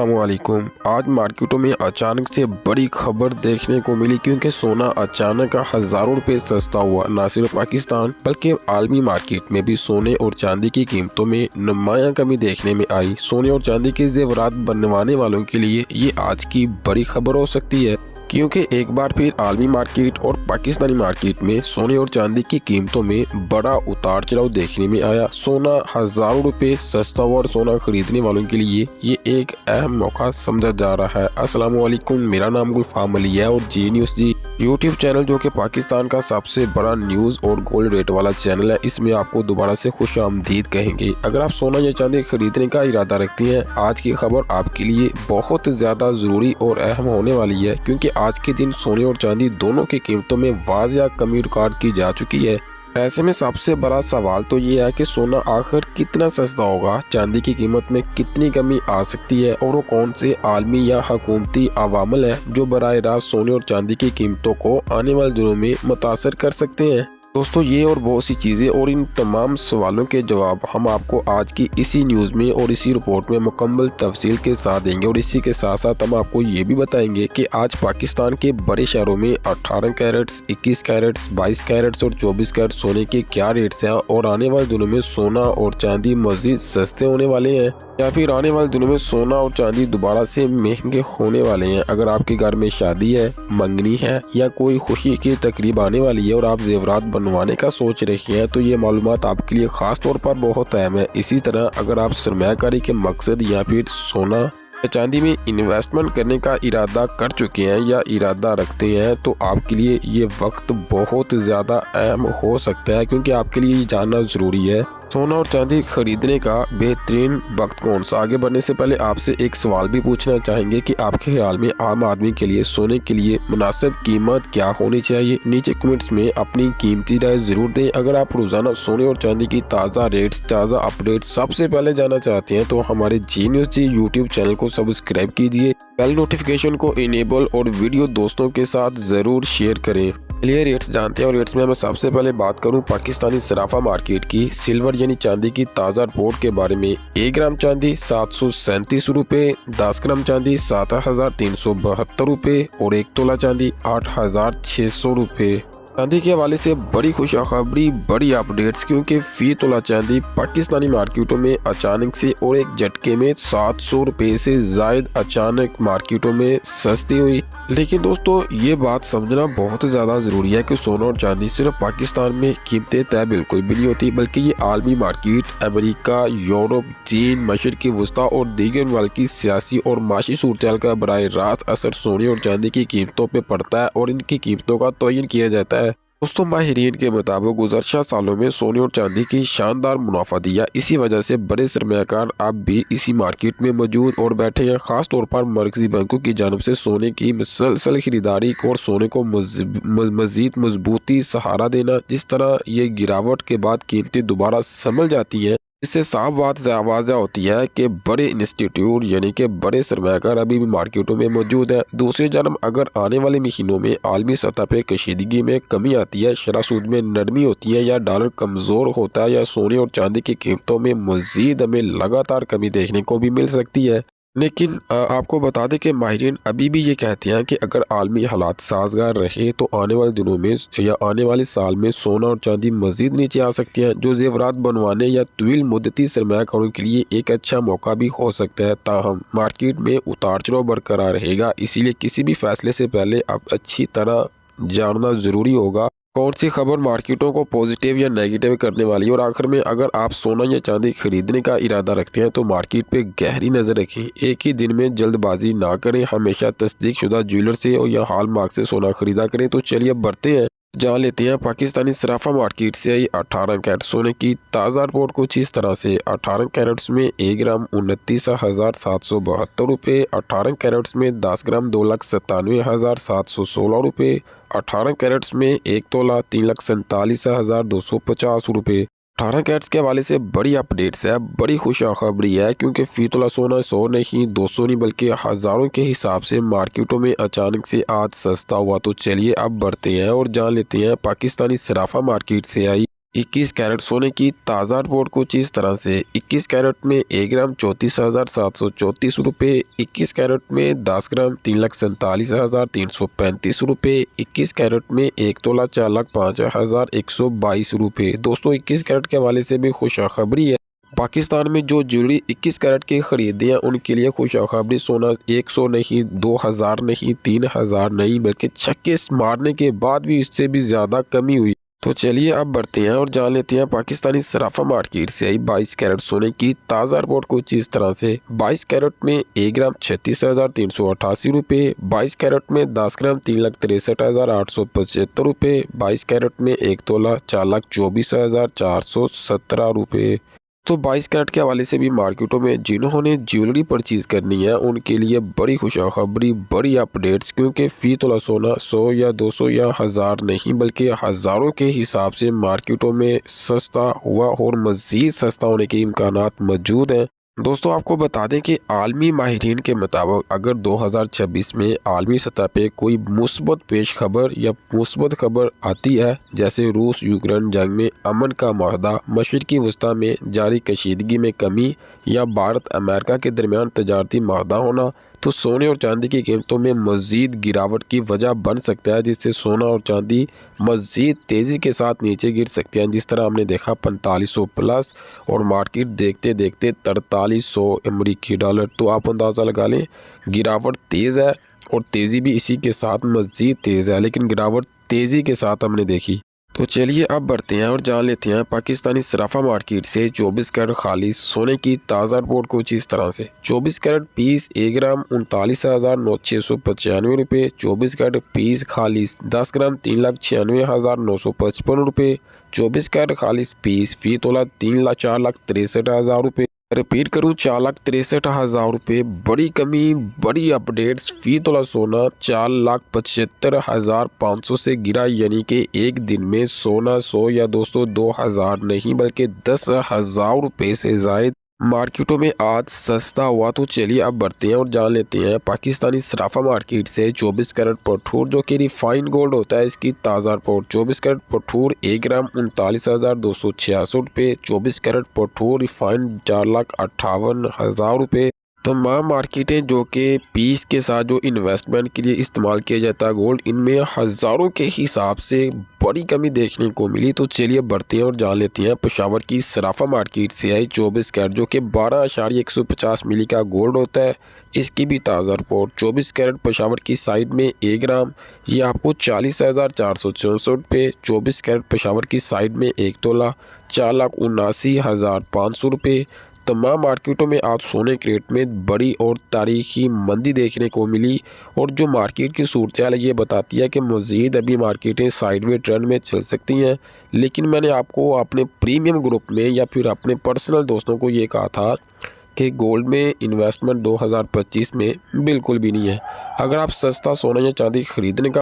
अस्सलामुअलैकुम। आज मार्केटों में अचानक से बड़ी खबर देखने को मिली क्योंकि सोना अचानक हज़ारों रुपए सस्ता हुआ। न सिर्फ पाकिस्तान बल्कि आलमी मार्केट में भी सोने और चांदी की कीमतों में नुमायां कमी देखने में आई। सोने और चांदी के जेवरात बनवाने वालों के लिए ये आज की बड़ी खबर हो सकती है, क्योंकि एक बार फिर आलमी मार्केट और पाकिस्तानी मार्केट में सोने और चांदी की कीमतों में बड़ा उतार चढ़ाव देखने में आया। सोना हज़ारों रुपए सस्ता हुआ और सोना खरीदने वालों के लिए ये एक अहम मौका समझा जा रहा है। अस्सलाम वालेकुम, मेरा नाम गुलफाम अली है और जी न्यूज़ जी यूट्यूब चैनल, जो कि पाकिस्तान का सबसे बड़ा न्यूज़ और गोल्ड रेट वाला चैनल है, इसमें आपको दोबारा से खुश आमदीद कहेंगे। अगर आप सोना या चांदी खरीदने का इरादा रखती हैं, आज की खबर आपके लिए बहुत ज़्यादा ज़रूरी और अहम होने वाली है, क्योंकि आज के दिन सोने और चांदी दोनों की कीमतों में वाज़िया कमी रिकॉर्ड की जा चुकी है। ऐसे में सबसे बड़ा सवाल तो ये है कि सोना आखिर कितना सस्ता होगा, चांदी की कीमत में कितनी कमी आ सकती है और वो कौन से आलमी या हुकूमती अवामल है जो बराह रास्त सोने और चांदी की कीमतों को आने वाले दिनों में मुतासर कर सकते हैं। दोस्तों, ये और बहुत सी चीज़ें और इन तमाम सवालों के जवाब हम आपको आज की इसी न्यूज़ में और इसी रिपोर्ट में मुकम्मल तफसील के साथ देंगे। और इसी के साथ साथ हम आपको ये भी बताएंगे कि आज पाकिस्तान के बड़े शहरों में 18 कैरेट्स, 21 कैरेट्स, 22 कैरेट्स और 24 कैरेट सोने के क्या रेट्स हैं और आने वाले दिनों में सोना और चांदी मजीद सस्ते होने वाले हैं या फिर आने वाले दिनों में सोना और चांदी दोबारा से महंगे होने वाले हैं। अगर आपके घर में शादी है, मंगनी है या कोई खुशी की तकरीब आने वाली है और आप जेवरात बनवाने का सोच रही हैं, तो ये मालूमात आपके लिए खास तौर पर बहुत अहम है। इसी तरह अगर आप सरमायाकारी के मकसद या फिर सोना या चांदी में इन्वेस्टमेंट करने का इरादा कर चुके हैं या इरादा रखते हैं, तो आपके लिए ये वक्त बहुत ज़्यादा अहम हो सकता है, क्योंकि आपके लिए ये जानना ज़रूरी है सोना और चांदी खरीदने का बेहतरीन वक्त कौन सा। आगे बढ़ने से पहले आपसे एक सवाल भी पूछना चाहेंगे कि आपके ख्याल में आम आदमी के लिए सोने के लिए मुनासिब कीमत क्या होनी चाहिए। नीचे कमेंट्स में अपनी कीमती राय जरूर दें। अगर आप रोजाना सोने और चांदी की ताज़ा रेट्स, ताज़ा अपडेट सबसे पहले जानना चाहते हैं, तो हमारे जी न्यूज़ जी यूट्यूब चैनल को सब्सक्राइब कीजिए, बेल नोटिफिकेशन को इनेबल और वीडियो दोस्तों के साथ जरूर शेयर करें। चलिए रेट्स जानते हैं। और रेट्स में मैं सबसे पहले बात करूं पाकिस्तानी सराफा मार्केट की सिल्वर यानी चांदी की ताज़ा रिपोर्ट के बारे में। 1 ग्राम चांदी 737 रुपये, 10 ग्राम चांदी 7,372 रुपये और 1 तोला चांदी 8,600 रुपये। चांदी के हवाले से बड़ी खुशखबरी, बड़ी अपडेट्स, क्योंकि फी तोला चांदी पाकिस्तानी मार्केटों में अचानक से और एक झटके में 700 रुपये से जायद अचानक मार्केटों में सस्ती हुई। लेकिन दोस्तों, ये बात समझना बहुत ज़्यादा ज़रूरी है कि सोना और चांदी सिर्फ पाकिस्तान में कीमतें तय बिल्कुल भी नहीं होती, बल्कि ये आलमी मार्केट अमेरिका, यूरोप, चीन, मशरिक़ी वस्ता और दीगर मुल्क की सियासी और माशी सूरत का बराह रास्त असर सोने और चांदी की कीमतों पर पड़ता है और इनकी कीमतों का तयन किया जाता है। दोस्तों, माहिरीन के मुताबिक गुज़श्ता सालों में सोने और चांदी की शानदार मुनाफा दिया। इसी वजह से बड़े सरमायाकार अब भी इसी मार्केट में मौजूद और बैठे हैं। खास तौर पर मरकजी बैंकों की जानब से सोने की मुसलसल खरीदारी और सोने को मजीद मजबूती सहारा देना। जिस तरह ये गिरावट के बाद कीमतें दोबारा संभल जाती हैं, इससे साफ बात वाज़ा होती है कि बड़े इंस्टीट्यूट यानी कि बड़े सरमायाकार अभी भी मार्केटों में मौजूद हैं। दूसरी जानब अगर आने वाले महीनों में आलमी सतह पर कशीदगी में कमी आती है, शरह सूद में नरमी होती है या डॉलर कमज़ोर होता है, या सोने और चांदी की कीमतों में मज़ीद हमें लगातार कमी देखने को भी मिल सकती है। लेकिन आपको बता दें कि माहिरीन अभी भी ये कहते हैं कि अगर आलमी हालात साजगार रहे तो आने वाले दिनों में या आने वाले साल में सोना और चांदी मजीद नीचे आ सकती हैं, जो जेवरात बनवाने या तवील मुद्दती सरमायाकारों के लिए एक अच्छा मौका भी हो सकता है। ताहम मार्केट में उतार चढ़ाव बरकरार रहेगा, इसीलिए किसी भी फैसले से पहले आप अच्छी तरह जानना ज़रूरी होगा कौन सी खबर मार्केटों को पॉजिटिव या नेगेटिव करने वाली है। और आखिर में अगर आप सोना या चांदी खरीदने का इरादा रखते हैं, तो मार्केट पे गहरी नज़र रखें। एक ही दिन में जल्दबाजी ना करें, हमेशा तस्दीक शुदा ज्वेलर से और या हॉल मार्क से सोना खरीदा करें। तो चलिए अब बढ़ते हैं, जान लेते हैं पाकिस्तानी सराफा मार्केट से आई 18 कैरेट सोने की ताज़ा रिपोर्ट कुछ इस तरह से। 18 कैरेट्स में 1 ग्राम 29,772 रुपये, 18 कैरेट्स में 10 ग्राम 2,97,716 रुपये, 18 कैरेट्स में 1 तोला 3,47,250 रुपये। 18 कैरेट्स के हवाले से बड़ी अपडेट्स है, बड़ी खुशखबरी है, क्योंकि फी तोला सोना 100 नहीं, 200 नहीं, बल्कि हज़ारों के हिसाब से मार्केटों में अचानक से आज सस्ता हुआ। तो चलिए अब बढ़ते हैं और जान लेते हैं पाकिस्तानी सराफा मार्केट से आई 21 कैरेट सोने की ताज़ा रिपोर्ट कुछ इस तरह से। 21 कैरेट में 1 ग्राम 34,734 रुपये, 21 कैरेट में 10 ग्राम 3,47,335 रुपये, 21 कैरेट में 1 तोला 4,05,122 रुपये। दोस्तों 21 कैरेट के हवाले से भी खुशखबरी है। पाकिस्तान में जो ज्वेलरी 21 कैरेट की खरीदे हैं उनके लिए खुशखबरी, सोना 100 नहीं, 2000 नहीं, 3000 नहीं, बल्कि छक्के मारने के बाद भी इससे भी ज़्यादा कमी हुई। तो चलिए अब बढ़ते हैं और जान लेते हैं पाकिस्तानी सराफा मार्केट से आई 22 कैरेट सोने की ताज़ा रिपोर्ट कुछ इस तरह से। 22 कैरेट में 1 ग्राम 36,388 रुपये, 22 कैरेट में 10 ग्राम 3,63,875 रुपये, 22 कैरेट में 1 तोला 4,24,417 रुपये। तो 22 कैरेट के हवाले से भी मार्केटों में जिन्होंने ज्वेलरी परचेज़ करनी है उनके लिए बड़ी खुशखबरी, बड़ी अपडेट्स, क्योंकि फ़ी तोला सोना 100 या 200 या 1000 नहीं बल्कि हज़ारों के हिसाब से मार्केटों में सस्ता हुआ और मज़ीद सस्ता होने के इम्कानात मौजूद हैं। दोस्तों आपको बता दें कि आलमी माहिरीन के मुताबिक अगर 2026 में आलमी सतह पे कोई मुस्बत पेश खबर या मुस्बत खबर आती है, जैसे रूस यूक्रेन जंग में अमन का माहदा, मशरिकी वस्ती में जारी कशीदगी में कमी या भारत अमेरिका के दरमियान तजारती माहदा होना, तो सोने और चांदी की कीमतों में मज़ीद गिरावट की वजह बन सकता है, जिससे सोना और चांदी मज़ीद तेज़ी के साथ नीचे गिर सकते हैं। जिस तरह हमने देखा 4500 प्लस और मार्केट देखते देखते 4300 अमेरिकी डॉलर। तो आप अंदाज़ा लगा लें गिरावट तेज़ है और तेज़ी भी इसी के साथ मज़ीद तेज़ है, लेकिन गिरावट तेज़ी के साथ हमने देखी। तो चलिए अब बढ़ते हैं और जान लेते हैं पाकिस्तानी सराफा मार्केट से 24 कैरेट खालिस सोने की ताज़ा रिपोर्ट कुछ इस तरह से। 24 कैरेट पीस 1 ग्राम 39,695 रुपये, 24 कैरेट पीस खालिस 10 ग्राम 3,96,955 रुपये, 24 कैरेट खालिस पीस फ़ी तोला 4,63,000 रुपये। रिपीट करूं 4,63,000 रुपये। बड़ी कमी, बड़ी अपडेट्स। फ़ी तोला सोना 4,75,500 से गिरा, यानी कि एक दिन में सोना 100 या 200 2000 नहीं बल्कि 10,000 रुपये से ज़ायद मार्केटों में आज सस्ता हुआ। तो चलिए अब बढ़ते हैं और जान लेते हैं पाकिस्तानी सराफा मार्केट से 24 कैरेट पठूर जो कि रिफाइंड गोल्ड होता है, इसकी ताज़ा रिपोर्ट। 24 कैरेट पठूर 1 ग्राम 39,266 रुपये, 24 कैरेट पठूर रिफाइंड 4,58,000 रुपये। तमाम मार्केटें जो कि पीस के साथ जो इन्वेस्टमेंट के लिए इस्तेमाल किया जाता है गोल्ड, इनमें हज़ारों के हिसाब से बड़ी कमी देखने को मिली। तो चलिए बढ़ते हैं और जान लेते हैं पेशावर की सराफा मार्केट से आई 24 कैरेट जो कि 12.150 मिली का गोल्ड होता है, इसकी भी ताज़ा रिपोर्ट। 24 कैरेट पेशावर की साइड में 1 ग्राम ये आपको 40,464 रुपये, 24 कैरेट पेशावर की साइड में 1 तोला 4,79,500 रुपये। तमाम मार्केटों में आज सोने के रेट में बड़ी और तारीखी मंदी देखने को मिली, और जो मार्केट की सूरत हाल ये बताती है कि मज़ीद अभी मार्केटें साइडवे ट्रेंड में चल सकती हैं। लेकिन मैंने आपको अपने प्रीमियम ग्रुप में या फिर अपने पर्सनल दोस्तों को ये कहा था कि गोल्ड में इन्वेस्टमेंट 2025 में बिल्कुल भी नहीं है। अगर आप सस्ता सोना या चांदी खरीदने का